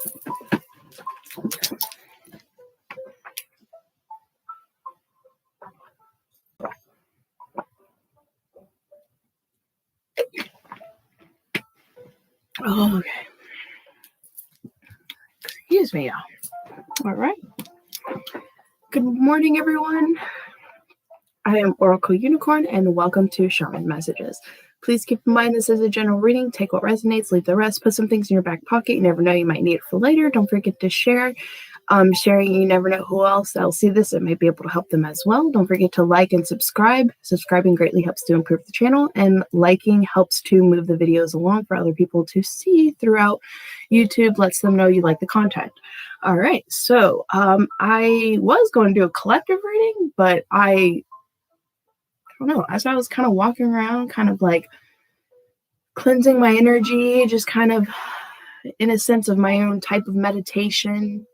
Oh, okay. Excuse me, y'all. All right. Good morning, everyone. I am Oracle Unicorn, and welcome to Shaman Messages. Please keep in mind this is a general reading. Take what resonates, leave the rest. Put some things in your back pocket. You never know, you might need it for later. Don't forget to share. Sharing, you never know who else that'll see this. It may be able to help them as well. Don't forget to like and subscribe. Subscribing greatly helps to improve the channel, and liking helps to move the videos along for other people to see throughout YouTube. Lets them know you like the content. All right, so I was going to do a collective reading, but I don't know. As I was kind of walking around, kind of like cleansing my energy, just kind of in a sense of my own type of meditation,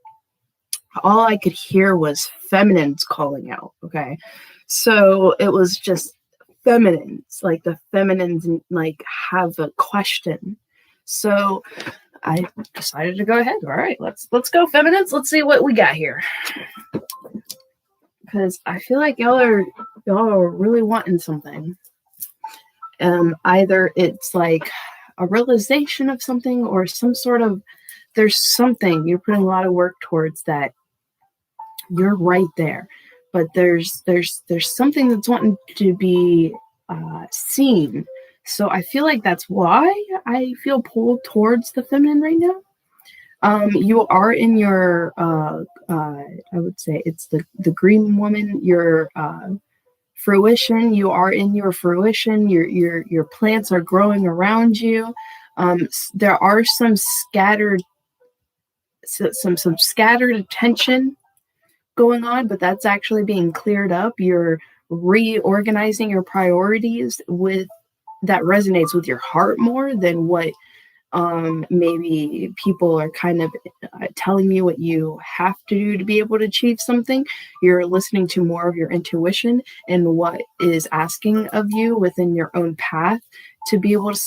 all I could hear was feminines calling out. Okay. So it was just feminines, like the feminines like have a question. So I decided to go ahead. All right, let's go feminines. Let's see what we got here. Because I feel like y'all are really wanting something. Either it's like a realization of something or some sort of, there's something you're putting a lot of work towards that you're right there, but there's something that's wanting to be seen. So I feel like that's why I feel pulled towards the feminine right now. You are in your I would say it's the green woman, your fruition. You are in your fruition. Your plants are growing around you. There are some scattered attention going on, but that's actually being cleared up. You're reorganizing your priorities with that resonates with your heart more than what maybe people are kind of telling you what you have to do to be able to achieve something. You're listening to more of your intuition and what is asking of you within your own path to be able to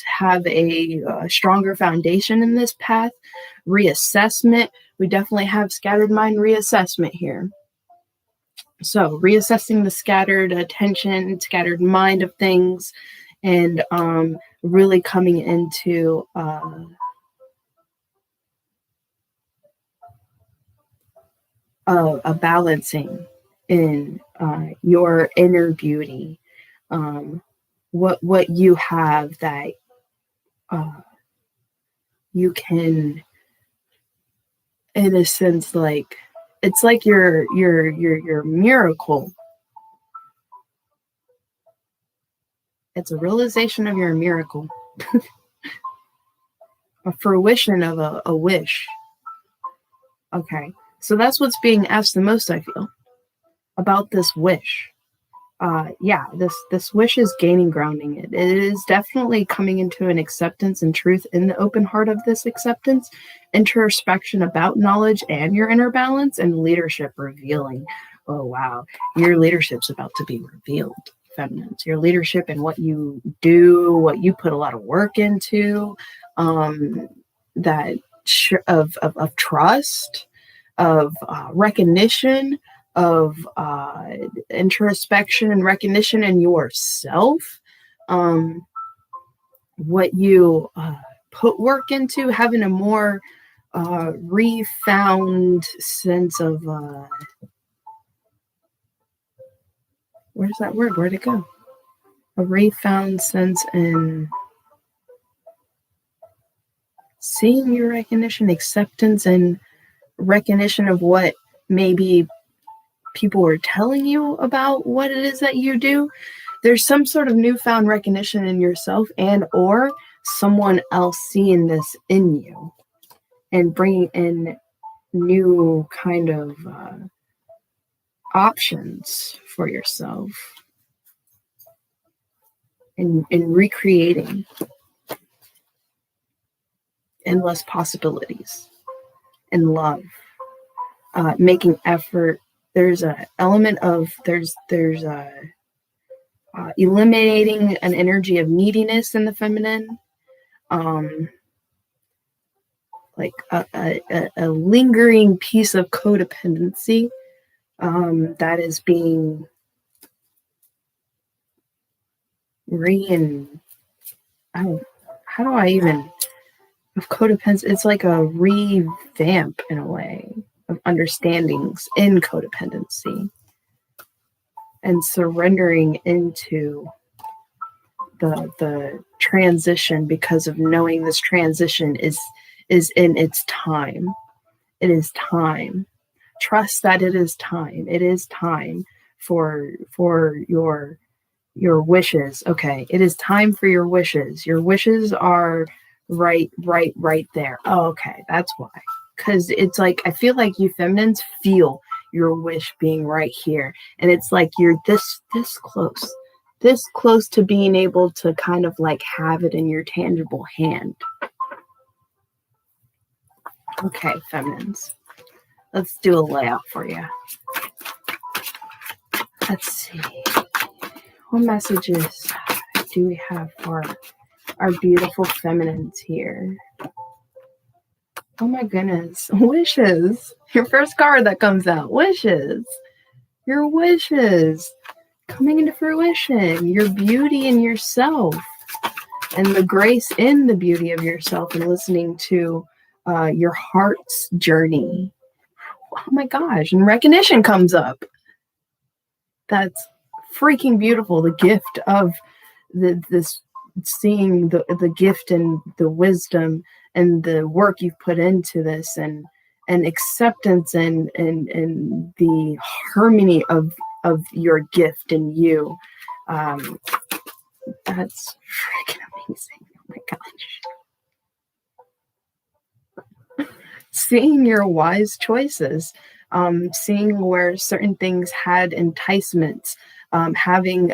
have a stronger foundation in this path. Reassessment. We definitely have scattered mind reassessment here. So reassessing the scattered attention, scattered mind of things, and really coming into a balancing in your inner beauty. What you have that you can, in a sense, like it's like your miracle. It's a realization of your miracle. A fruition of a wish. Okay, so that's what's being asked the most, I feel, about this wish. Yeah, this wish is gaining grounding. It is definitely coming into an acceptance and truth in the open heart of this acceptance, introspection about knowledge and your inner balance, and leadership revealing. Oh, wow. Your leadership's about to be revealed, feminines. Your leadership and what you do, what you put a lot of work into, that of trust, of recognition, of introspection and recognition in yourself, what you put work into, having a more refound sense of where's that word? Where'd it go? A refound sense in seeing your recognition, acceptance, and recognition of what maybe people are telling you about what it is that you do. There's some sort of newfound recognition in yourself and or someone else seeing this in you and bringing in new kind of options for yourself and recreating endless possibilities and love, making effort. There's an element of there's eliminating an energy of neediness in the feminine, like a lingering piece of codependency that is being how do I even of codependency? It's like a revamp in a way of understandings in codependency and surrendering into the transition, because of knowing this transition is in its time. It is time. Trust that it is time. It is time for your wishes. Okay, it is time for your wishes. Your wishes are right there. Oh, okay, that's why. Because it's like, I feel like you feminines feel your wish being right here, and it's like you're this close to being able to kind of like have it in your tangible hand. Okay, feminines, let's do a layout for you. Let's see. What messages do we have for our beautiful feminines here? Oh my goodness. Wishes. Your first card that comes out. Wishes. Your wishes coming into fruition. Your beauty in yourself. And the grace in the beauty of yourself, and listening to your heart's journey. Oh my gosh. And recognition comes up. That's freaking beautiful. The gift of this, seeing the gift and the wisdom and the work you've put into this, and acceptance and the harmony of your gift and you. That's freaking amazing. Oh my gosh. Seeing your wise choices, seeing where certain things had enticements, having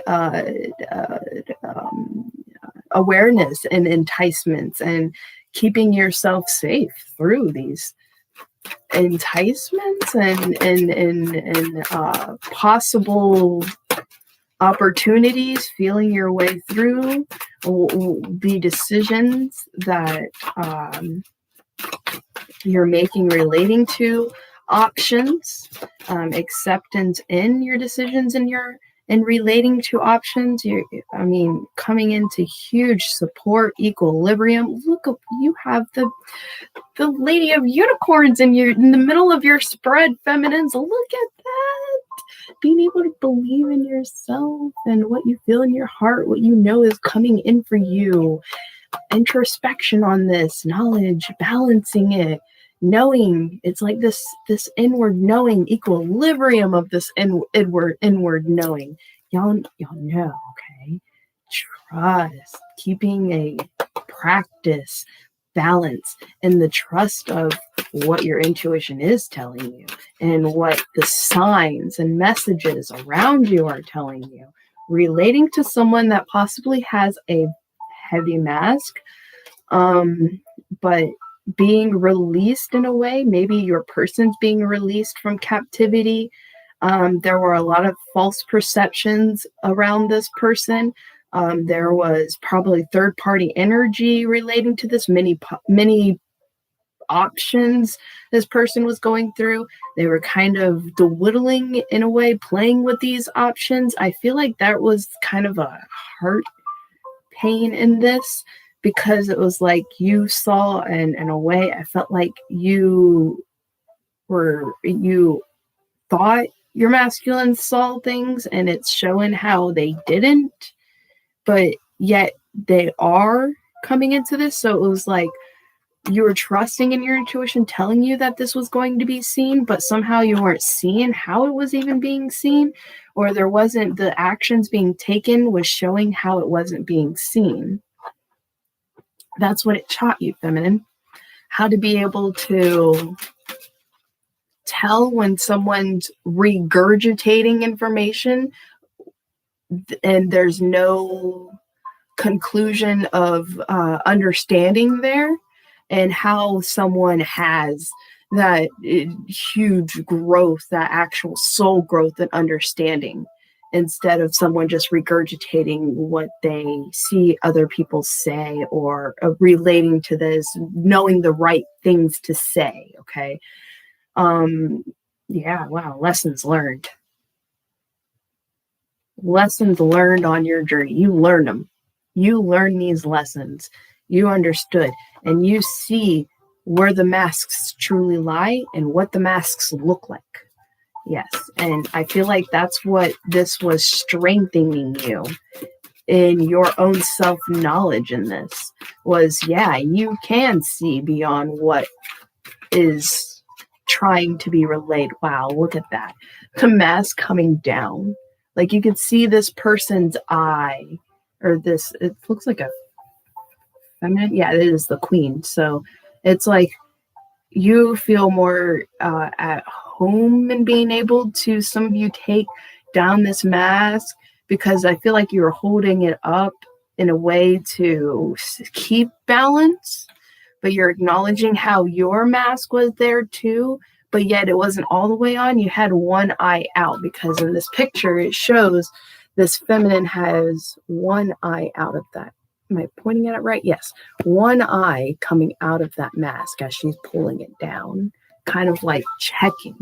awareness and enticements, and keeping yourself safe through these enticements and possible opportunities, feeling your way through the decisions that you're making relating to options, acceptance in your decisions and relating to options. Coming into huge support, equilibrium. Look, you have the Lady of Unicorns in the middle of your spread, feminines. Look at that. Being able to believe in yourself and what you feel in your heart, what you know is coming in for you. Introspection on this, knowledge, balancing it, knowing. It's like this inward knowing, equilibrium of this inward knowing. Y'all know, okay? Trust, keeping a practice, balance, and the trust of what your intuition is telling you and what the signs and messages around you are telling you, relating to someone that possibly has a heavy mask, but being released in a way. Maybe your person's being released from captivity. There were a lot of false perceptions around this person. There was probably third-party energy relating to this, many options this person was going through. They were kind of dwindling in a way, playing with these options. I feel like that was kind of a heart pain in this, because it was like you saw, and in a way I felt like you thought your masculine saw things, and it's showing how they didn't, but yet they are coming into this. So it was like you were trusting in your intuition telling you that this was going to be seen, but somehow you weren't seeing how it was even being seen, or there wasn't, the actions being taken was showing how it wasn't being seen. That's what it taught you, feminine. How to be able to tell when someone's regurgitating information and there's no conclusion of understanding there, and how someone has that huge growth, that actual soul growth and understanding instead of someone just regurgitating what they see other people say, or relating to this, knowing the right things to say. Okay. Yeah, wow, lessons learned. Lessons learned on your journey. You learned them. You learned these lessons. You understood, and you see where the masks truly lie and what the masks look like. Yes. And I feel like that's what this was strengthening you in your own self-knowledge in this was, yeah, you can see beyond what is trying to be relayed. Wow, look at that. The mask coming down. Like you could see this person's eye, or this, it looks like a feminine. Yeah, it is the queen. So it's like you feel more at home in being able to, some of you, take down this mask, because I feel like you're holding it up in a way to keep balance, but you're acknowledging how your mask was there too, but yet it wasn't all the way on. You had one eye out, because in this picture it shows this feminine has one eye out of that. Am I pointing at it right? Yes. One eye coming out of that mask as she's pulling it down, kind of like checking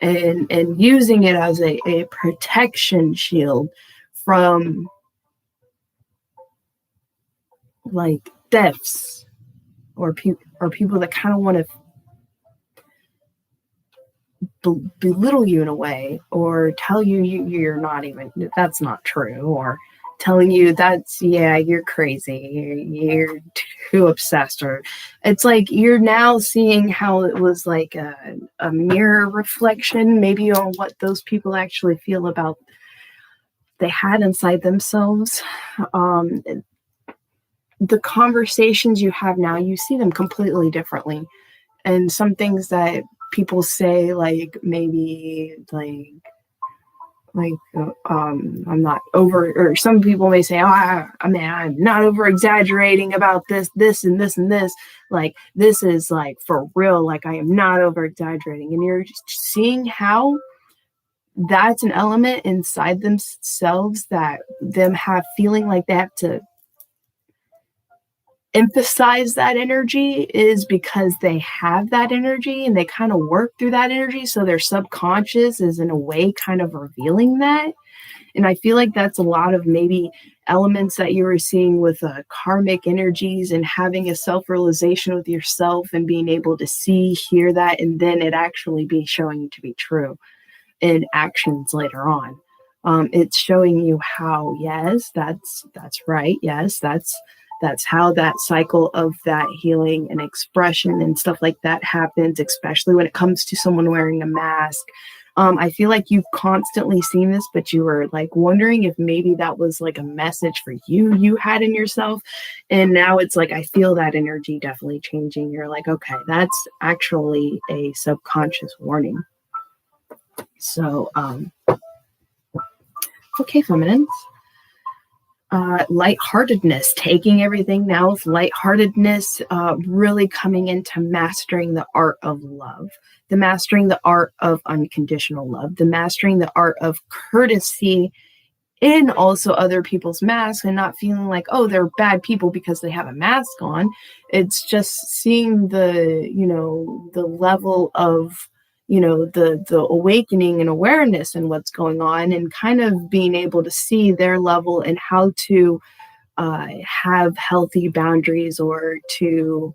and using it as a protection shield from like deaths, or people that kind of want to belittle you in a way, or tell you you're not even, that's not true, or telling you that's, yeah, you're crazy, you're too obsessed, or it's like you're now seeing how it was like a mirror reflection maybe on what those people actually feel about they had inside themselves. The conversations you have now, you see them completely differently, and some things that people say, like maybe I'm not over, or some people may say, oh, I mean, I'm not over exaggerating about this and this and this, like this is like for real, like I am not over exaggerating. And you're just seeing how that's an element inside themselves that them have feeling like they have to emphasize that energy, is because they have that energy and they kind of work through that energy. So their subconscious is in a way kind of revealing that. And I feel like that's a lot of maybe elements that you were seeing with karmic energies, and having a self-realization with yourself and being able to see, hear that, and then it actually be showing you to be true in actions later on. It's showing you how, yes, that's right. Yes, that's how that cycle of that healing and expression and stuff like that happens, especially when it comes to someone wearing a mask. I feel like you've constantly seen this, but you were like wondering if maybe that was like a message for you had in yourself. And now it's like, I feel that energy definitely changing. You're like, okay, that's actually a subconscious warning. So, okay, feminines. Lightheartedness, taking everything now with lightheartedness, really coming into mastering the art of love, the mastering the art of unconditional love, the mastering the art of courtesy in also other people's masks, and not feeling like, oh, they're bad people because they have a mask on. It's just seeing the, the level of, the awakening and awareness and what's going on, and kind of being able to see their level and how to have healthy boundaries, or to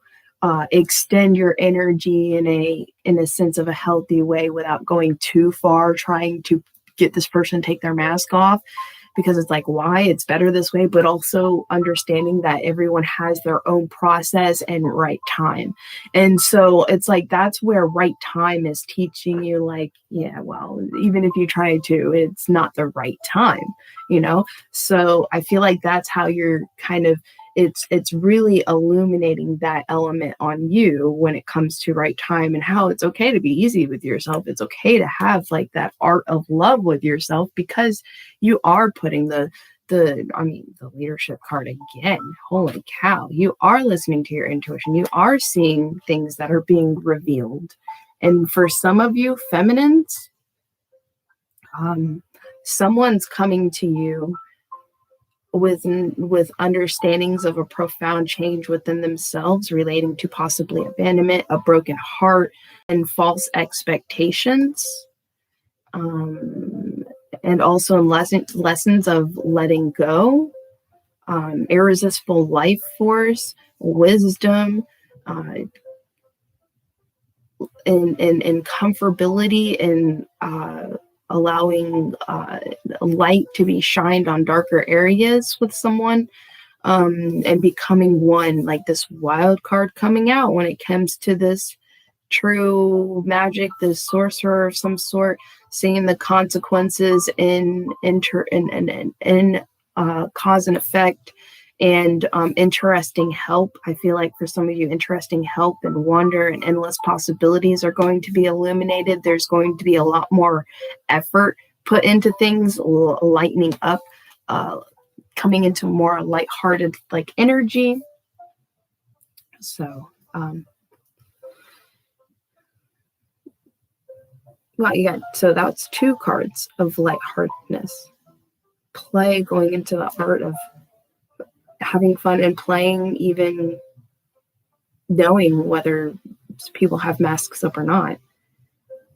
extend your energy in a sense of a healthy way without going too far, trying to get this person to take their mask off, because it's like, why? It's better this way, but also understanding that everyone has their own process and right time. And so it's like, that's where right time is teaching you, like, yeah, well, even if you try to, it's not the right time, So I feel like that's how you're kind of, it's really illuminating that element on you when it comes to right time, and how it's okay to be easy with yourself. It's okay to have like that art of love with yourself, because you are putting the leadership card again. Holy cow. You are listening to your intuition. You are seeing things that are being revealed. And for some of you feminines, someone's coming to you with understandings of a profound change within themselves relating to possibly abandonment, a broken heart, and false expectations. And also lessons of letting go, irresistible life force, wisdom, and comfortability, and allowing light to be shined on darker areas with someone, and becoming one, like this wild card coming out when it comes to this true magic, this sorcerer of some sort, seeing the consequences in cause and effect, and interesting help. I feel like for some of you, interesting help and wonder and endless possibilities are going to be illuminated. There's going to be a lot more effort put into things, lightening up, coming into more lighthearted like energy. So well, yeah, so that's 2 cards of lightheartedness. Play, going into the art of having fun and playing, even knowing whether people have masks up or not.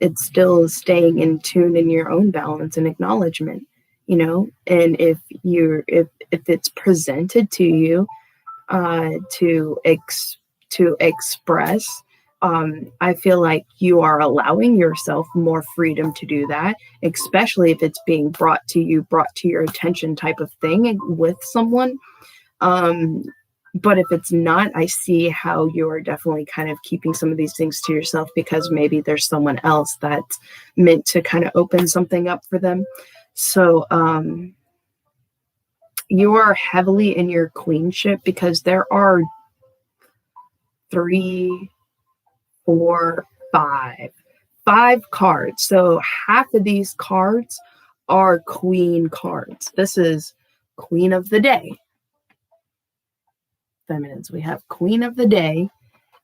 It's still staying in tune in your own balance and acknowledgement, you know. And if it's presented to you to express, I feel like you are allowing yourself more freedom to do that, especially if it's being brought to your attention type of thing with someone. But if it's not, I see how you're definitely kind of keeping some of these things to yourself, because maybe there's someone else that's meant to kind of open something up for them. So you are heavily in your queenship, because there are 3, 4, 5 cards. So half of these cards are queen cards. This is Queen of the Day. Feminines, we have Queen of the Day,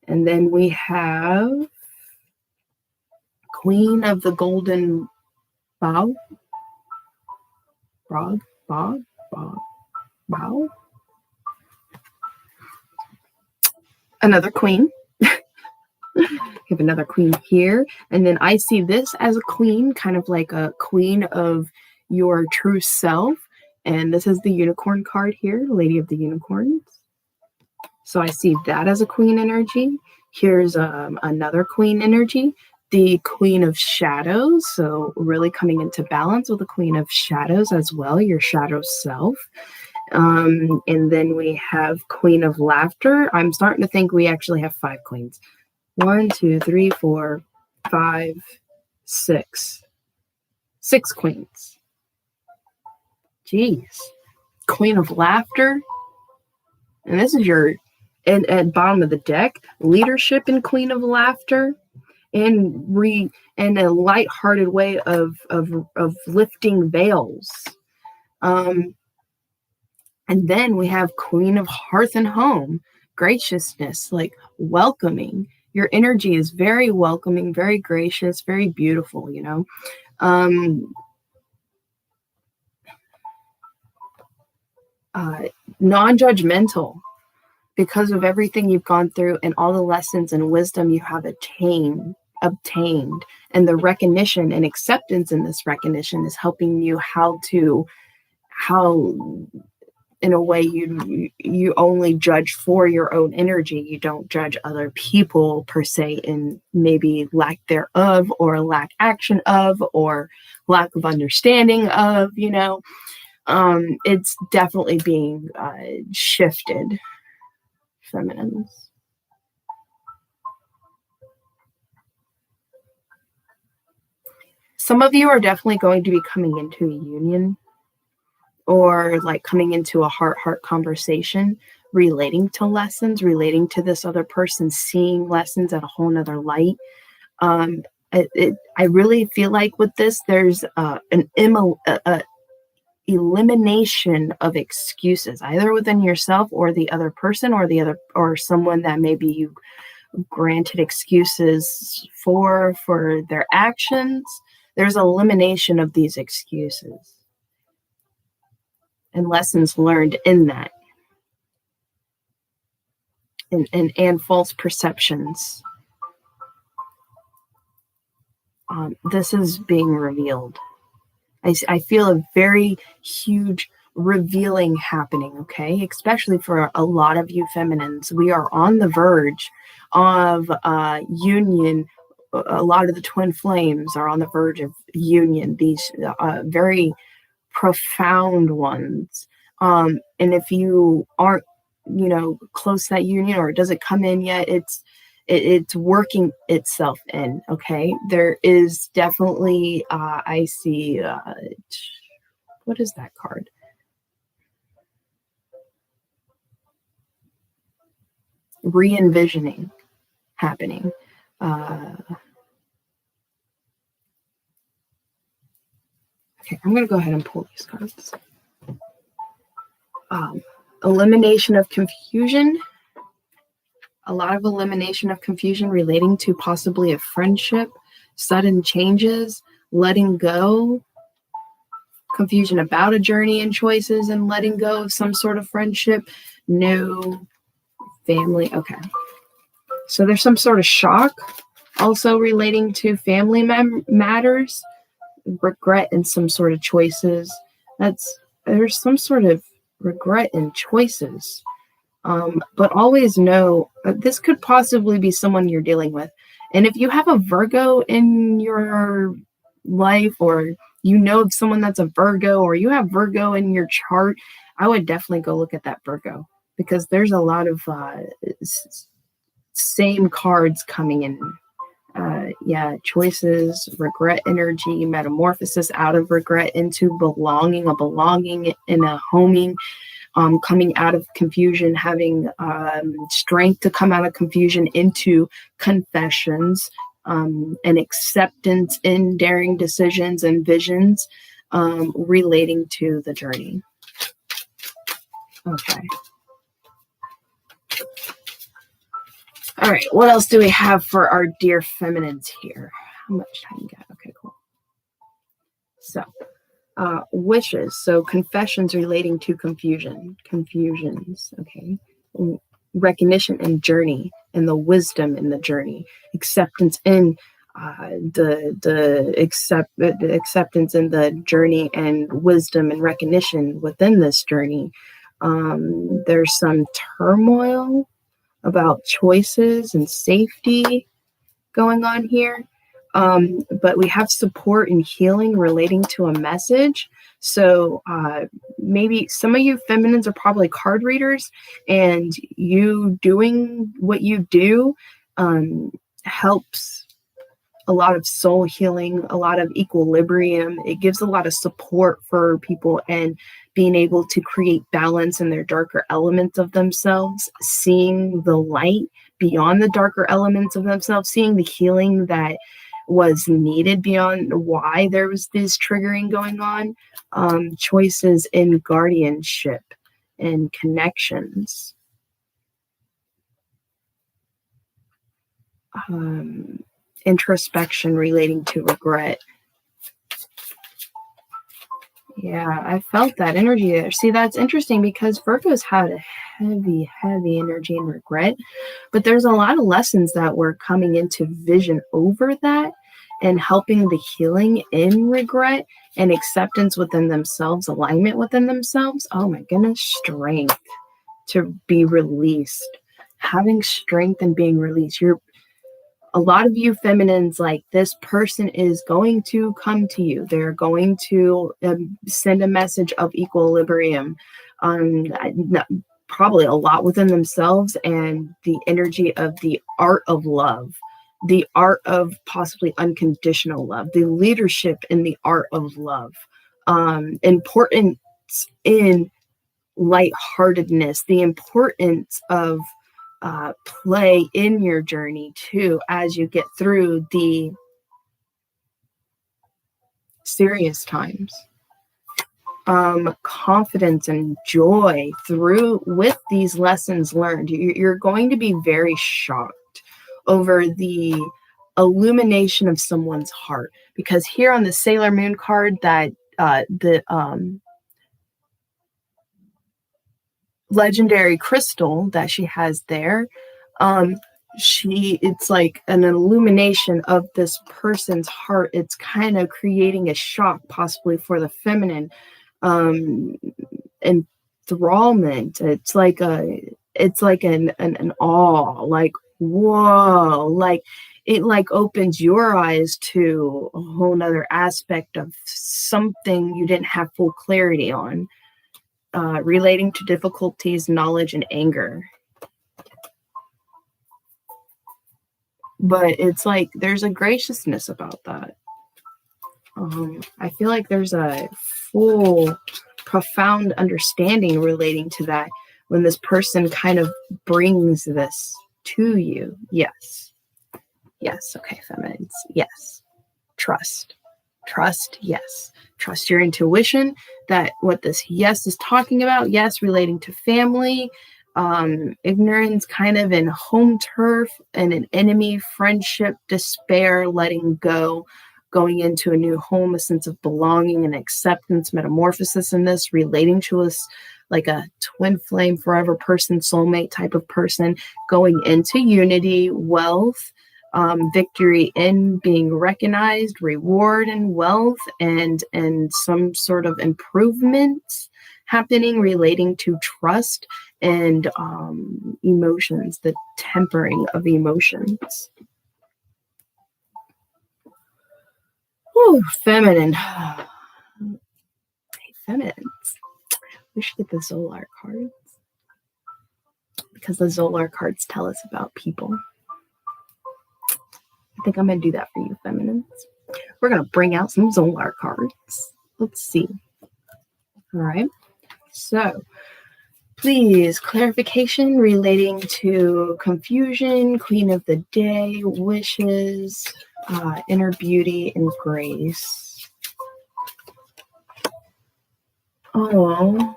and then we have Queen of the Golden Bow. Bow. Another queen. We have another queen here, and then I see this as a queen, kind of like a queen of your true self, and this is the unicorn card here, Lady of the Unicorns. So I see that as a queen energy. Here's another queen energy, the Queen of Shadows. So really coming into balance with the Queen of Shadows as well, your shadow self. And then we have Queen of Laughter. I'm starting to think we actually have 5 queens. 1, 2, 3, 4, 5, 6. 6 queens. Jeez. Queen of Laughter. And this is your, and at bottom of the deck, leadership and Queen of Laughter, and a lighthearted way of lifting veils. And then we have Queen of Hearth and Home, graciousness, like welcoming. Your energy is very welcoming, very gracious, very beautiful, you know. Non-judgmental, because of everything you've gone through and all the lessons and wisdom you have obtained, and the recognition and acceptance in this recognition is helping you how in a way you only judge for your own energy. You don't judge other people per se in maybe lack thereof, or lack action of, or lack of understanding of, you know. It's definitely being shifted, feminines. Some of you are definitely going to be coming into a union, or like coming into a heart conversation relating to lessons, relating to this other person, seeing lessons at a whole nother light. I really feel like with this, there's an elimination of excuses, either within yourself or the other person, or someone that maybe you granted excuses for their actions. There's elimination of these excuses. and lessons learned in that, and false perceptions. This is being revealed. I feel a very huge revealing happening, okay? Especially for a lot of you feminines. We are on the verge of union. A lot of the twin flames are on the verge of union, these very profound ones. And if you aren't, close to that union, or it doesn't come in yet, it's working itself in. Okay, there is definitely I see what is that card? Re-envisioning happening. Okay, I'm gonna go ahead and pull these cards. Elimination of confusion. A lot of elimination of confusion relating to possibly a friendship, sudden changes, letting go, confusion about a journey and choices, and letting go of some sort of friendship. No family. Okay. So there's some sort of shock also relating to family matters, regret and some sort of choices. There's some sort of regret in choices. But always know this could possibly be someone you're dealing with. And if you have a Virgo in your life, or of someone that's a Virgo, or you have Virgo in your chart, I would definitely go look at that Virgo, because there's a lot of same cards coming in. Choices, regret energy, metamorphosis out of regret into belonging, a belonging in a homing. Coming out of confusion, having strength to come out of confusion into confessions, and acceptance in daring decisions and visions relating to the journey. Okay. All right. What else do we have for our dear feminines here? How much time you got? Okay, cool. So, wishes. So confessions relating to confusions. Okay. Recognition and journey, and the wisdom in the journey. Acceptance in the acceptance in the journey, and wisdom and recognition within this journey. There's some turmoil about choices and safety going on here. But we have support and healing relating to a message. So maybe some of you feminines are probably card readers, and you doing what you do helps a lot of soul healing, a lot of equilibrium. It gives a lot of support for people, and being able to create balance in their darker elements of themselves, seeing the light beyond the darker elements of themselves, seeing the healing that was needed beyond why there was this triggering going on. Choices in guardianship and connections. Introspection relating to regret. Yeah, I felt that energy there. See, that's interesting, because Virgos had a heavy energy and regret, but there's a lot of lessons that were coming into vision over that, and helping the healing in regret and acceptance within themselves, alignment within themselves. Oh my goodness, strength to be released, having strength and being released. A lot of you feminines, like, this person is going to come to you. They're going to send a message of equilibrium, probably a lot within themselves, and the energy of the art of love, the art of possibly unconditional love, the leadership in the art of love, importance in lightheartedness, the importance of play in your journey too, as you get through the serious times. Confidence and joy through with these lessons learned. You're going to be very shocked over the illumination of someone's heart, because here on the Sailor Moon card, that legendary crystal that she has there. It's like an illumination of this person's heart. It's kind of creating a shock possibly for the feminine enthrallment. It's like an awe, like whoa, like it like opens your eyes to a whole nother aspect of something you didn't have full clarity on, relating to difficulties, knowledge, and anger. But it's like there's a graciousness about that. I feel like there's a full, profound understanding relating to that when this person kind of brings this to you. Yes. Yes. Okay, feminines. Yes. Trust. Trust. Yes. Trust your intuition that what this yes is talking about. Yes, relating to family, ignorance, kind of in home turf, and an enemy, friendship, despair, letting go, going into a new home, a sense of belonging and acceptance, metamorphosis in this, relating to us like a twin flame, forever person, soulmate type of person, going into unity, wealth, victory in being recognized, reward and wealth, and some sort of improvements happening relating to trust and emotions, the tempering of emotions. Ooh, feminine. Hey, feminines. We should get the Zolar cards because the Zolar cards tell us about people. I think I'm going to do that for you, feminines. We're going to bring out some Zolar cards. Let's see. All right. So, please, clarification relating to confusion, queen of the day, wishes, inner beauty, and grace. Oh,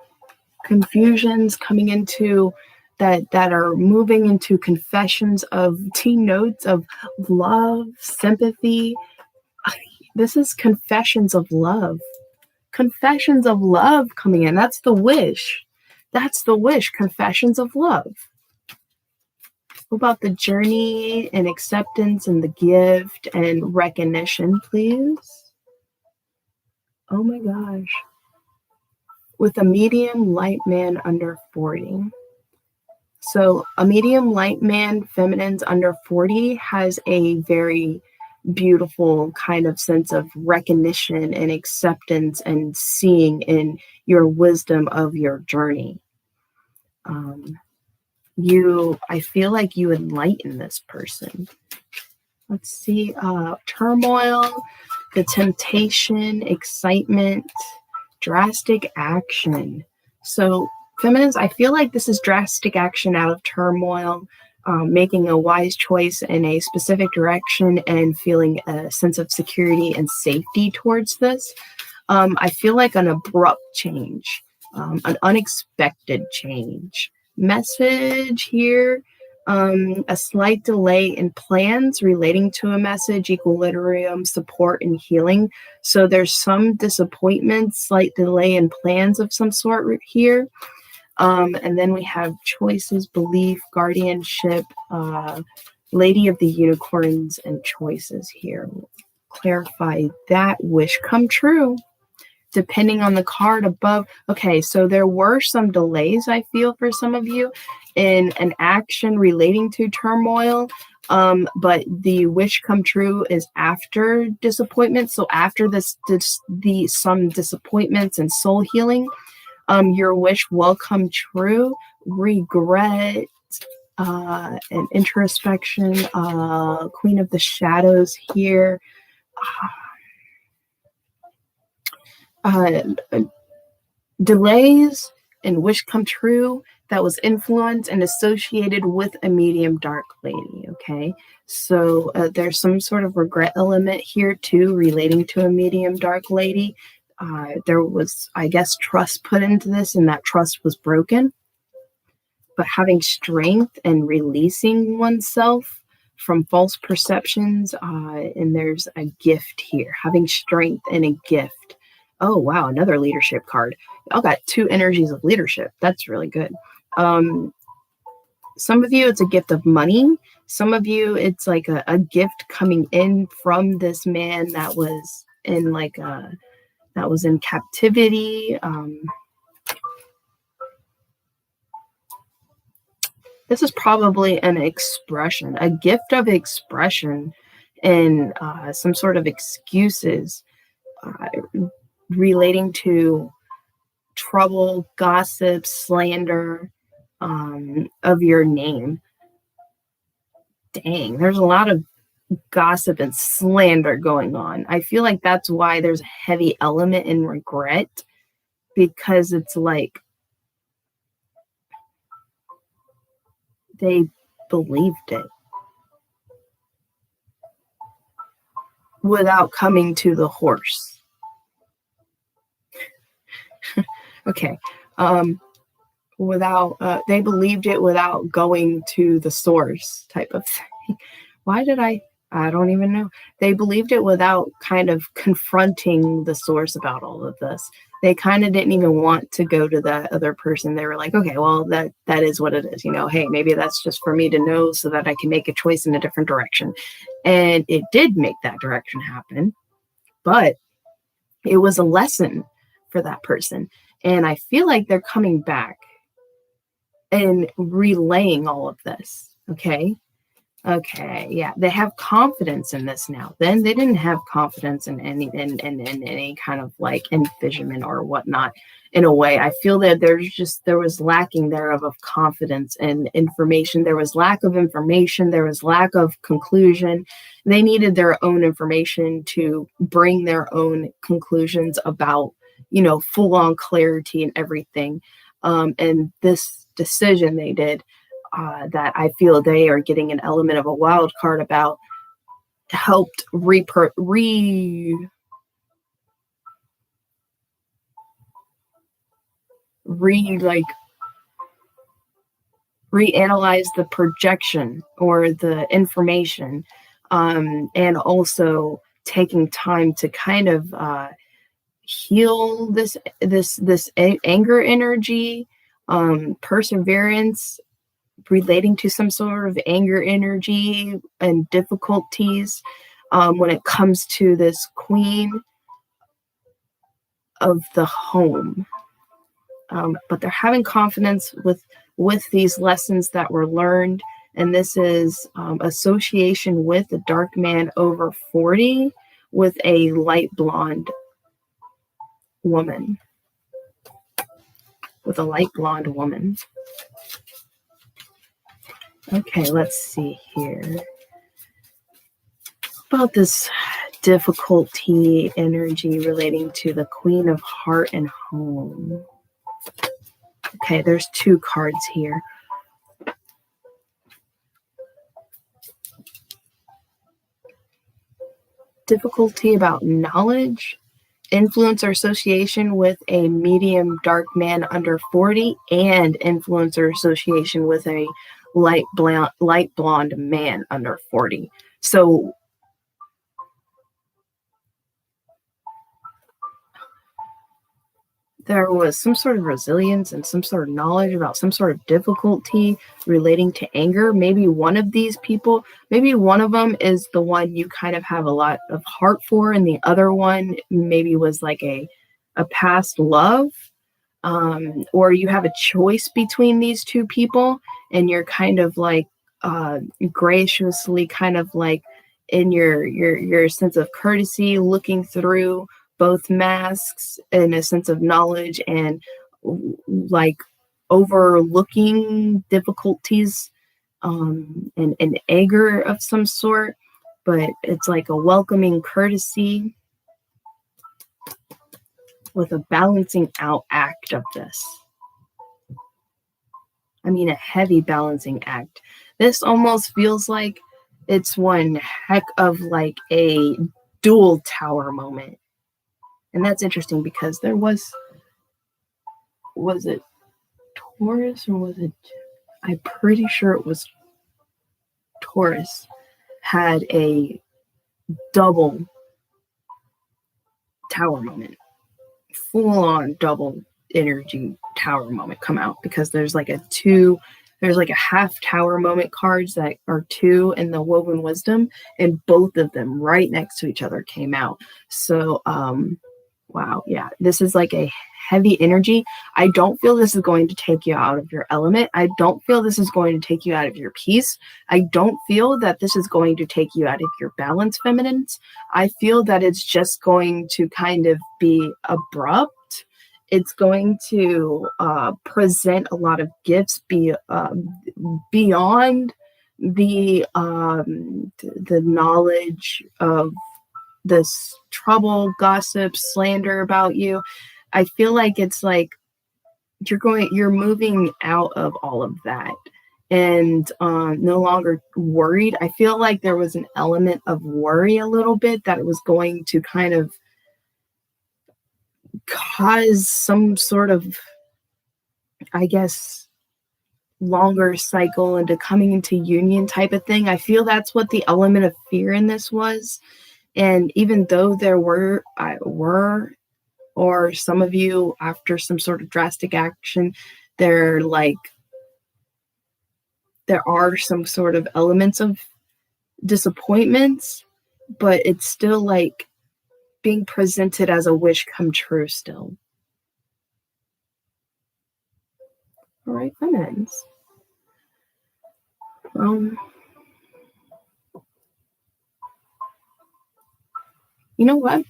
confusions coming into that are moving into confessions of teen notes of love, sympathy. This is confessions of love. Confessions of love coming in. That's the wish. That's the wish. Confessions of love. What about the journey and acceptance and the gift and recognition, please? Oh my gosh. With a medium light man under 40. So a medium light man, feminines under 40, has a very beautiful kind of sense of recognition and acceptance and seeing in your wisdom of your journey. I feel like you enlighten this person. Let's see, turmoil, the temptation, excitement, drastic action. So feminines, I feel like this is drastic action out of turmoil, making a wise choice in a specific direction and feeling a sense of security and safety towards this. I feel like an abrupt change, an unexpected change. Message here, a slight delay in plans relating to a message, equilibrium, support, and healing. So there's some disappointment, slight delay in plans of some sort here. And then we have choices, belief, guardianship, Lady of the Unicorns, and choices here. Clarify that wish come true. Depending on the card above. Okay, so there were some delays, I feel, for some of you in an action relating to turmoil. But the wish come true is after disappointment. So after some disappointments and soul healing, your wish will come true. Regret and introspection, Queen of the Shadows here. Delays and wish come true that was influenced and associated with a medium dark lady. Okay, so there's some sort of regret element here too relating to a medium dark lady. There was, I guess, trust put into this and that trust was broken, but having strength and releasing oneself from false perceptions, and there's a gift here, having strength and a gift. Oh, wow, another leadership card. Y'all got two energies of leadership. That's really good. Some of you, it's a gift of money. Some of you, it's like a gift coming in from this man that was in captivity. This is probably an expression, a gift of expression, and some sort of excuses relating to trouble, gossip, slander of your name. Dang, there's a lot of gossip and slander going on. I feel like that's why there's a heavy element in regret, because it's like they believed it without coming to the horse. Okay. They believed it without going to the source, type of thing. Why did I don't even know. They believed it without kind of confronting the source about all of this. They kind of didn't even want to go to that other person. They were like, okay, well, that is what it is. Hey, maybe that's just for me to know so that I can make a choice in a different direction. And it did make that direction happen, but it was a lesson for that person. And I feel like they're coming back and relaying all of this. Okay, yeah, they have confidence in this now. Then they didn't have confidence in any kind of like envisionment or whatnot. In a way, I feel that there was lacking thereof of confidence and information. There was lack of information. There was lack of conclusion. They needed their own information to bring their own conclusions about, full on clarity and everything. And this decision they did, that I feel they are getting an element of a wild card about, helped reanalyze the projection or the information, and also taking time to kind of heal this anger energy, perseverance relating to some sort of anger energy and difficulties when it comes to this queen of the home. But they're having confidence with these lessons that were learned. And this is association with a dark man over 40 with a light blonde woman. Okay, let's see here. About this difficulty energy relating to the Queen of Heart and Home. Okay, there's 2 cards here. Difficulty about knowledge, influence or association with a medium dark man under 40, and influence or association with a light blonde man under 40. So there was some sort of resilience and some sort of knowledge about some sort of difficulty relating to anger. Maybe one of these people, maybe one of them is the one you kind of have a lot of heart for, and the other one maybe was like a past love, or you have a choice between these 2 people, and you're kind of like graciously kind of like in your sense of courtesy looking through both masks in a sense of knowledge and like overlooking difficulties and anger of some sort, but it's like a welcoming courtesy with a balancing out act of this. I mean, a heavy balancing act. This almost feels like it's one heck of like a dual tower moment. And that's interesting because there was it Taurus or was it, I'm pretty sure it was Taurus, had a double tower moment, full on double energy tower moment come out, because there's like a half tower moment cards that are 2 in the woven wisdom, and both of them right next to each other came out. So wow, yeah, this is like a heavy energy. I don't feel this is going to take you out of your element. I don't feel this is going to take you out of your peace. I don't feel that this is going to take you out of your balance, feminines. I feel that it's just going to kind of be abrupt. It's going to present a lot of gifts beyond the knowledge of this trouble, gossip, slander about you. I feel like it's like you're moving out of all of that and no longer worried. I feel like there was an element of worry a little bit, that it was going to kind of cause some sort of, I guess, longer cycle into coming into union type of thing. I feel that's what the element of fear in this was. And even though there were, or some of you, after some sort of drastic action, there are some sort of elements of disappointments, but it's still like being presented as a wish come true still. All right, feminines. You know what?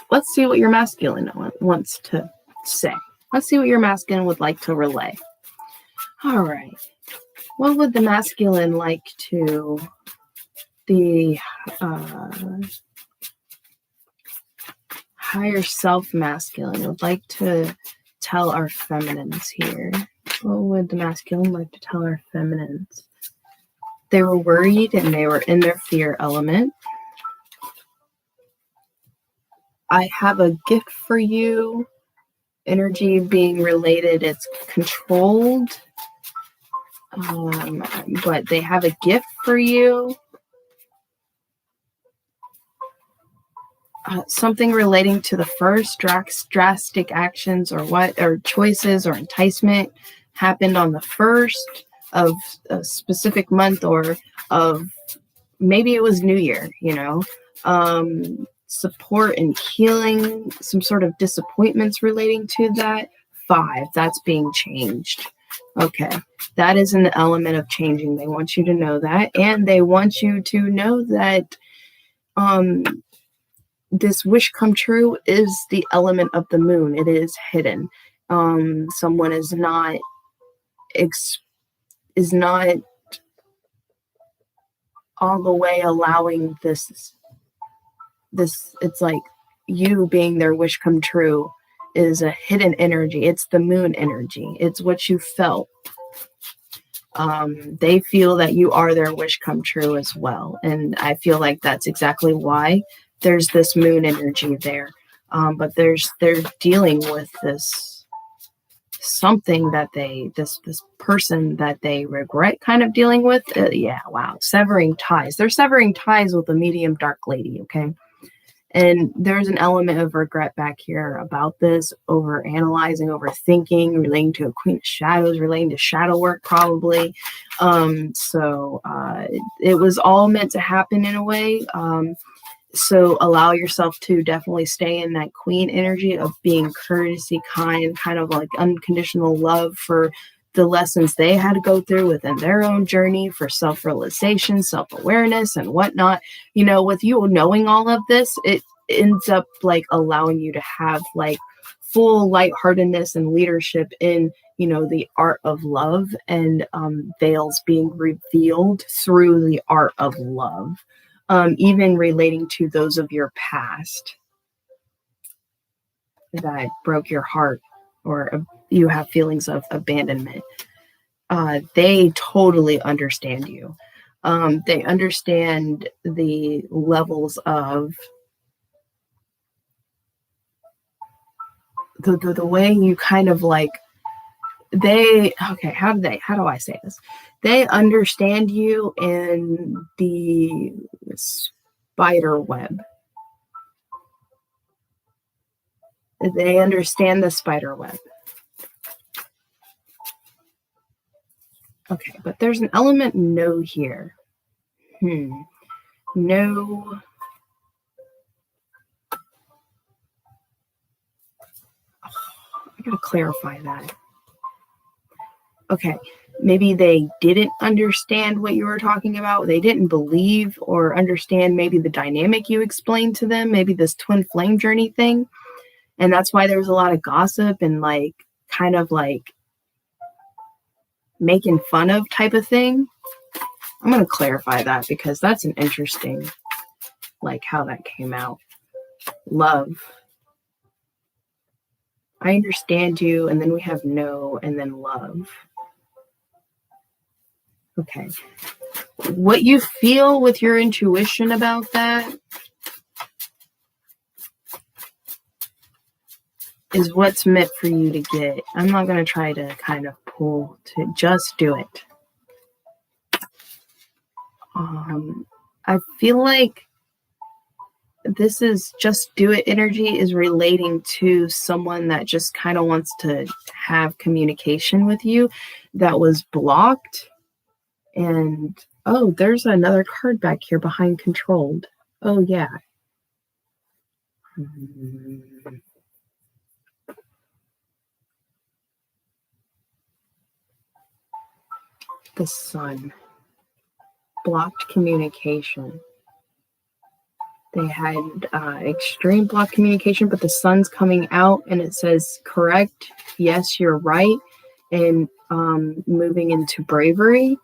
Let's see what your masculine wants to say. Let's see what your masculine would like to relay. All right. What would the masculine like to, the higher self masculine would like to tell our feminines here? What would the masculine like to tell our feminines? They were worried and they were in their fear element. I have a gift for you. Energy being related, it's controlled. But they have a gift for you. Something relating to the first drastic actions or choices or enticement happened on the 1st of a specific month, or of maybe it was New Year, support and healing, some sort of disappointments relating to that. 5, that's being changed. Okay, that is an element of changing. They want you to know that, and they want you to know that this wish come true is the element of the moon. It is hidden. Someone is not all the way allowing this. It's like you being their wish come true is a hidden energy. It's the moon energy. It's what you felt. They feel that you are their wish come true as well. And I feel like that's exactly why there's this moon energy there. But they're dealing with this something that this person that they regret kind of dealing with. Severing ties. They're severing ties with a medium dark lady, okay? And there's an element of regret back here about this, over analyzing, overthinking, relating to a Queen of Shadows, relating to shadow work probably. It was all meant to happen in a way. So allow yourself to definitely stay in that queen energy of being courtesy, kind, kind of like unconditional love for the lessons they had to go through within their own journey for self-realization, self-awareness, and whatnot. With you knowing all of this, it ends up like allowing you to have like full lightheartedness and leadership in, the art of love, and veils being revealed through the art of love, even relating to those of your past that broke your heart, or you have feelings of abandonment. They totally understand you. They understand the levels of the way you kind of like, how do I say this? They understand you in the spider web. They understand the spider web. Okay, but there's an element no here. No. I gotta clarify that. Okay, maybe they didn't understand what you were talking about. They didn't believe or understand maybe the dynamic you explained to them, maybe this twin flame journey thing. And that's why there was a lot of gossip and like kind of like making fun of type of thing. I'm going to clarify that because that's an interesting, like how that came out. Love. I understand you, and then we have no, and then love. Okay. What you feel with your intuition about that is what's meant for you to get. I'm not going to try to kind of pull to just do it. I feel like this is just do it energy is relating to someone that just kind of wants to have communication with you that was blocked. And oh, there's another card back here behind controlled. Oh, yeah. The sun. Blocked communication. They had extreme block communication, but the sun's coming out and it says, correct, yes, you're right, and moving into bravery.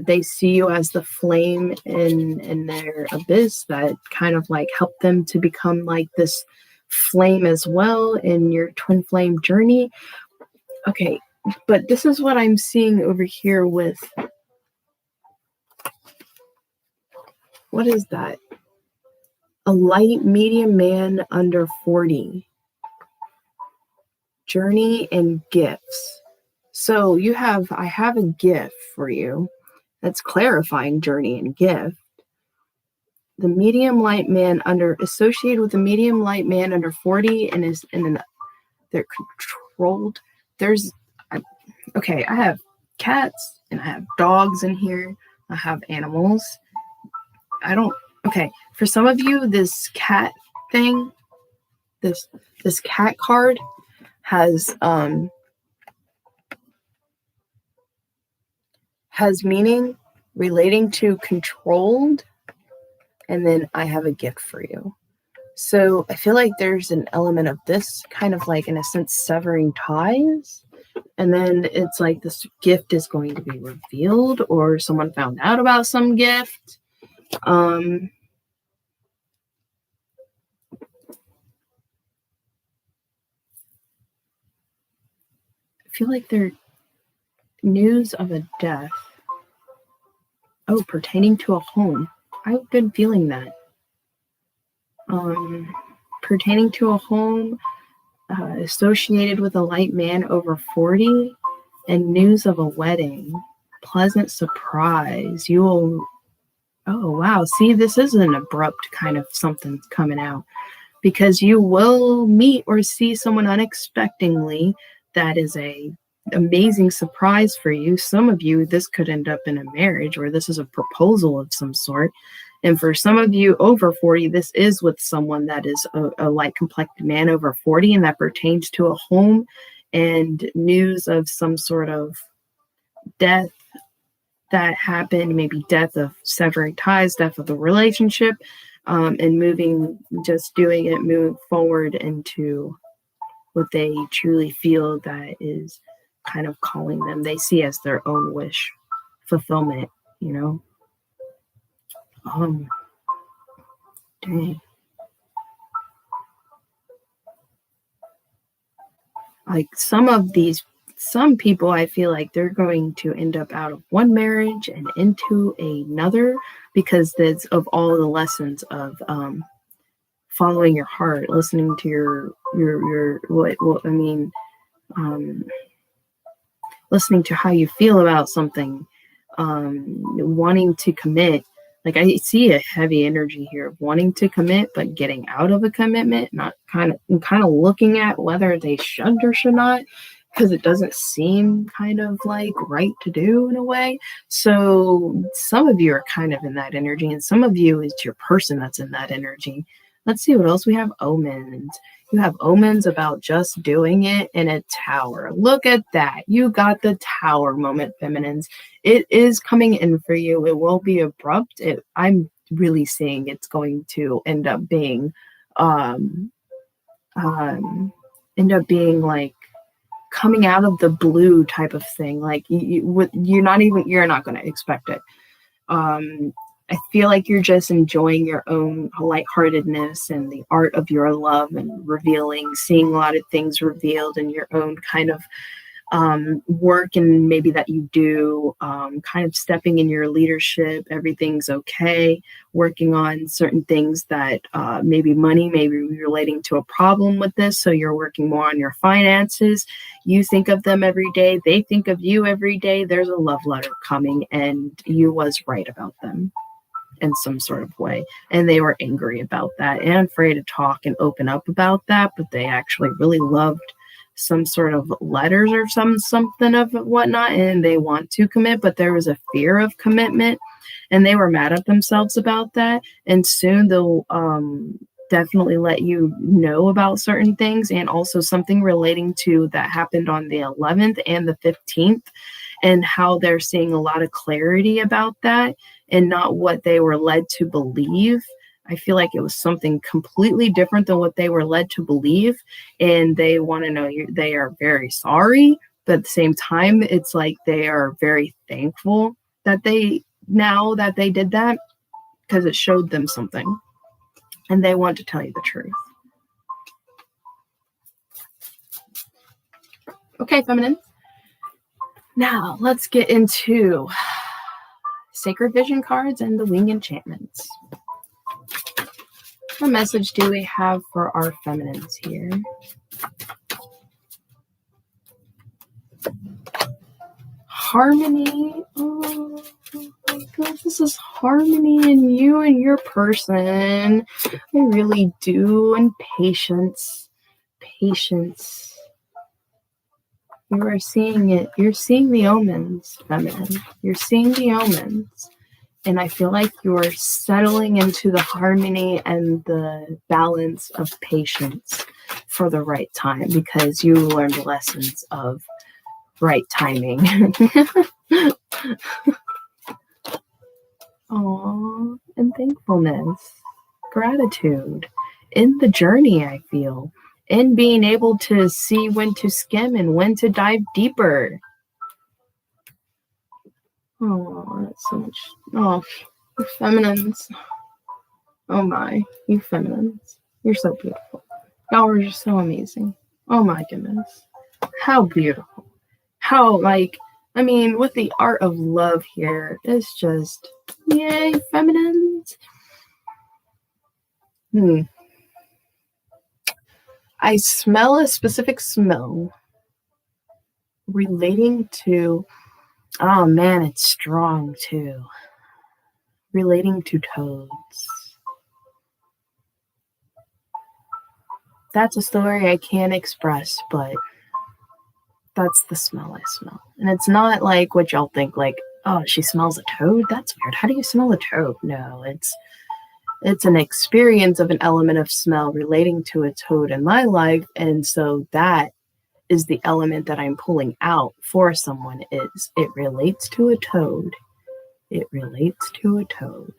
They see you as the flame in their abyss that kind of like helped them to become like this flame as well in your twin flame journey. Okay, but this is what I'm seeing over here with, what is that? A light medium man under 40. Journey and gifts. So I have a gift for you that's clarifying journey and gift. The medium light man associated with the medium light man under 40 and they're controlled. I have cats and I have dogs in here. I have animals. For some of you, this cat thing, this cat card has meaning relating to controlled, and then I have a gift for you. So I feel like there's an element of this kind of like, in a sense, severing ties. And then it's like this gift is going to be revealed or someone found out about some gift. I feel like they're news of a death. Oh, pertaining to a home. I've been feeling that. Pertaining to a home associated with a light man over 40 and news of a wedding. Pleasant surprise. You will... Oh, wow. See, this is an abrupt kind of something coming out because you will meet or see someone unexpectedly that is a amazing surprise for you. Some of you, this could end up in a marriage or this is a proposal of some sort. And for some of you over 40, this is with someone that is a light complected man over 40, and that pertains to a home and news of some sort of death that happened, maybe death of severing ties, death of the relationship, and move forward into what they truly feel that is kind of calling them, they see as their own wish fulfillment, you know? Dang. Like some people, I feel like they're going to end up out of one marriage and into another because that's of all the lessons of following your heart, listening to your listening to how you feel about something, wanting to commit. Like I see a heavy energy here of wanting to commit, but getting out of a commitment, not kind of looking at whether they should or should not. because it doesn't seem kind of like right to do in a way. So some of you are kind of in that energy, and some of you is your person that's in that energy. Let's see what else we have. Omens. You have omens about just doing it in a tower. Look at that. You got the tower moment, feminines. It is coming in for you. It will be abrupt. I'm really seeing it's going to end up being like coming out of the blue type of thing. Like you're not going to expect it. I feel like you're just enjoying your own lightheartedness and the art of your love and revealing, seeing a lot of things revealed in your own kind of work, and maybe that you do, kind of stepping in your leadership. Everything's okay, working on certain things that maybe money, maybe relating to a problem with this, so you're working more on your finances. You think of them every day, they think of you every day. There's a love letter coming, and you was right about them in some sort of way, and they were angry about that and afraid to talk and open up about that, but they actually really loved some sort of letters or something of whatnot, and they want to commit, but there was a fear of commitment, and they were mad at themselves about that. And soon they'll definitely let you know about certain things, and also something relating to that happened on the 11th and the 15th, and how they're seeing a lot of clarity about that and not what they were led to believe. I feel like it was something completely different than what they were led to believe, and they want to know they are very sorry, but at the same time, it's like they are very thankful that they did that, because it showed them something, and they want to tell you the truth. Okay, feminine. Now let's get into Sacred Vision cards and the Wing enchantments. What message do we have for our feminines here? Harmony. Oh my God, this is harmony in you and your person. I really do. And patience. Patience. You are seeing it. You're seeing the omens, feminine. You're seeing the omens. And I feel like you're settling into the harmony and the balance of patience for the right time, because you learned lessons of right timing. Aww, and thankfulness, gratitude in the journey, I feel, in being able to see when to skim and when to dive deeper. Oh, that's so much. Oh, you feminines. Oh my, you feminines. You're so beautiful. Y'all are just so amazing. Oh my goodness. How beautiful. How, with the art of love here, it's just, yay, feminines. I smell a specific smell relating to, oh man, it's strong too. Relating to toads. That's a story I can't express, but that's the smell I smell. And it's not like what y'all think, like, oh, she smells a toad? That's weird. How do you smell a toad? No, it's an experience of an element of smell relating to a toad in my life. And so that is the element that I'm pulling out for someone. Is it relates to a toad. It relates to a toad.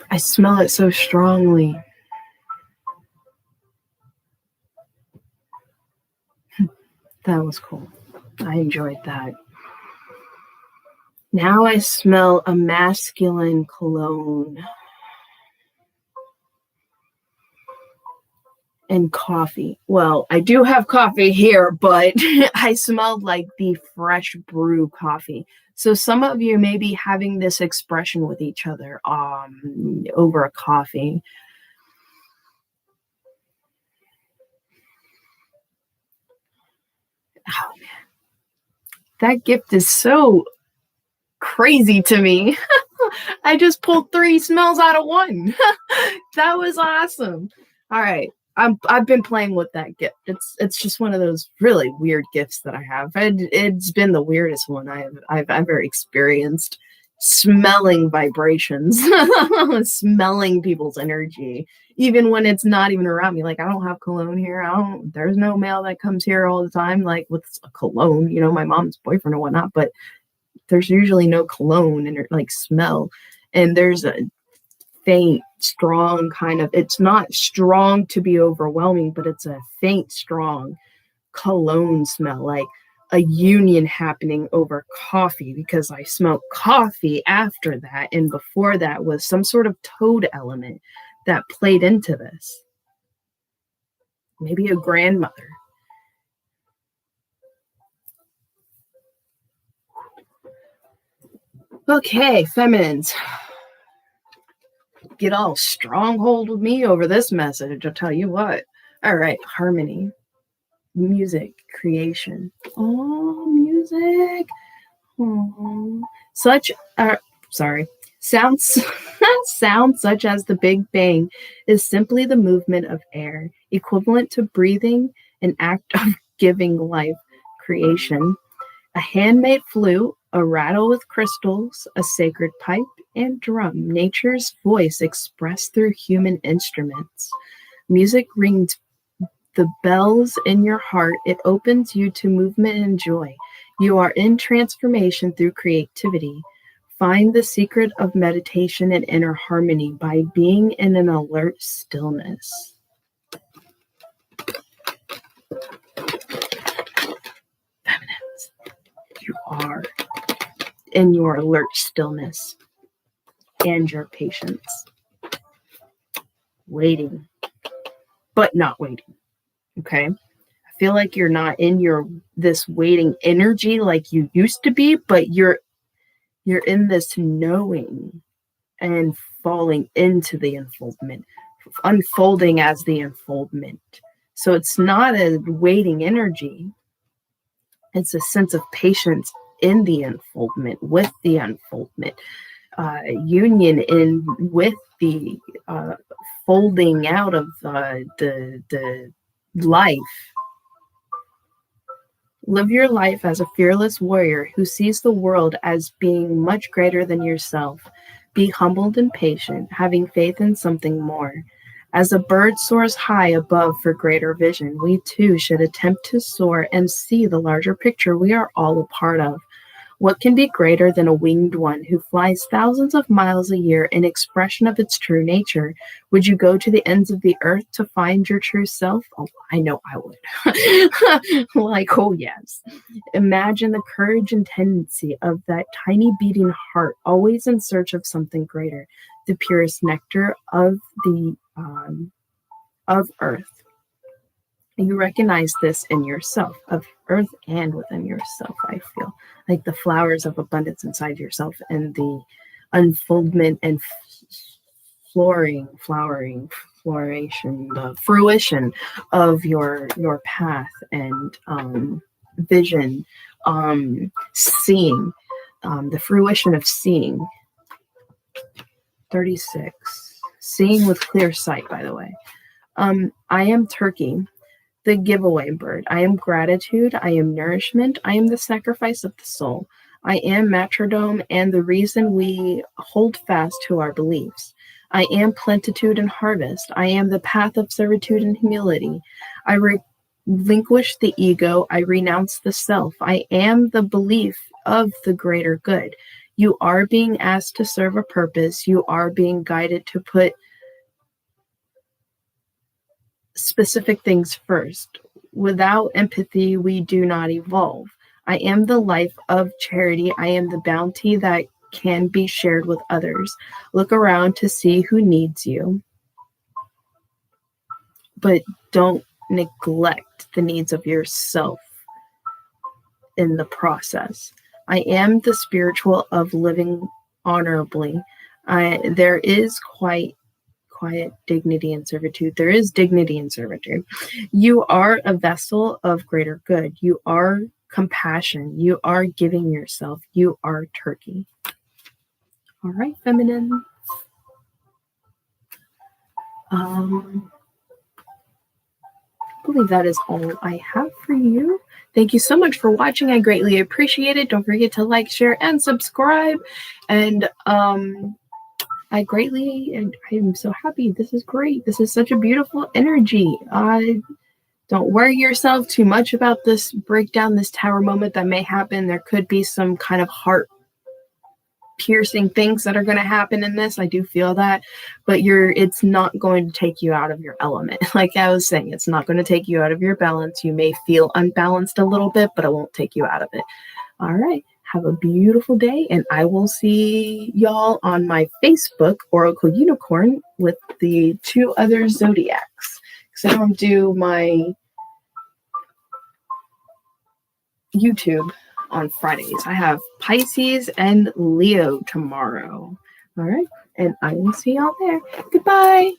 I smell it so strongly. That was cool. I enjoyed that. Now I smell a masculine cologne. And coffee. Well, I do have coffee here, but I smelled like the fresh brew coffee. So some of you may be having this expression with each other over a coffee. Oh man, that gift is so crazy to me. I just pulled 3 smells out of one. That was awesome. All right. I've been playing with that gift. It's just one of those really weird gifts that I have. It's been the weirdest one I've ever experienced. Smelling vibrations, smelling people's energy, even when it's not even around me. Like, I don't have cologne here. There's no mail that comes here all the time, like with a cologne, my mom's boyfriend or whatnot, but there's usually no cologne and like smell. And there's a faint, strong kind of, it's not strong to be overwhelming, but it's a faint, strong cologne smell, like a union happening over coffee, because I smoked coffee after that, and before that was some sort of toad element that played into this. Maybe a grandmother. Okay, feminines, get all stronghold with me over this message, I'll tell you what. All right, harmony, music, creation. Oh, music. Oh, sounds sounds such as the Big Bang is simply the movement of air, equivalent to breathing, an act of giving life, creation. A handmade flute, a rattle with crystals, a sacred pipe and drum, nature's voice expressed through human instruments. Music rings the bells in your heart. It opens you to movement and joy. You are in transformation through creativity. Find the secret of meditation and inner harmony by being in an alert stillness. Feminines, you are in your alert stillness and your patience. Waiting, but not waiting. Okay? I feel like you're not in this waiting energy like you used to be, but you're in this knowing and falling into the unfoldment, unfolding as the unfoldment. So it's not a waiting energy. It's a sense of patience in the unfoldment, with the unfoldment, union with the folding out of the life. Live your life as a fearless warrior who sees the world as being much greater than yourself. Be humbled and patient, having faith in something more. As a bird soars high above for greater vision, we too should attempt to soar and see the larger picture we are all a part of. What can be greater than a winged one who flies thousands of miles a year in expression of its true nature? Would you go to the ends of the earth to find your true self? Oh, I know I would. Like, oh yes. Imagine the courage and tendency of that tiny beating heart, always in search of something greater, the purest nectar of the of earth. You recognize this in yourself, of earth and within yourself. I feel like the flowers of abundance inside yourself, and the unfoldment and floration, the fruition of your path and vision, seeing, the fruition of seeing. 36. Seeing with clear sight, by the way. I am Turkey, the giveaway bird. I am gratitude. I am nourishment. I am the sacrifice of the soul. I am matrodome and the reason we hold fast to our beliefs. I am plenitude and harvest. I am the path of servitude and humility. I relinquish the ego. I renounce the self. I am the belief of the greater good. You are being asked to serve a purpose. You are being guided to put specific things first. Without empathy, we do not evolve. I am the life of charity. I am the bounty that can be shared with others. Look around to see who needs you, but don't neglect the needs of yourself in the process. I am the spiritual of living honorably. There is quiet dignity and servitude. There is dignity and servitude. You are a vessel of greater good. You are compassion. You are giving yourself. You are Turkey. All right, feminine. believe that is all I have for you. Thank you so much for watching. I greatly appreciate it. Don't forget to like, share, and subscribe. And I'm so happy. This is great. This is such a beautiful energy. Don't worry yourself too much about this breakdown, this tower moment that may happen. There could be some kind of heart piercing things that are going to happen in this. I do feel that, but it's not going to take you out of your element. Like I was saying, it's not going to take you out of your balance. You may feel unbalanced a little bit, but it won't take you out of it. All right. Have a beautiful day, and I will see y'all on my Facebook, Oracle Unicorn, with the 2 other zodiacs. Because I don't do my YouTube on Fridays. I have Pisces and Leo tomorrow. All right. And I will see y'all there. Goodbye.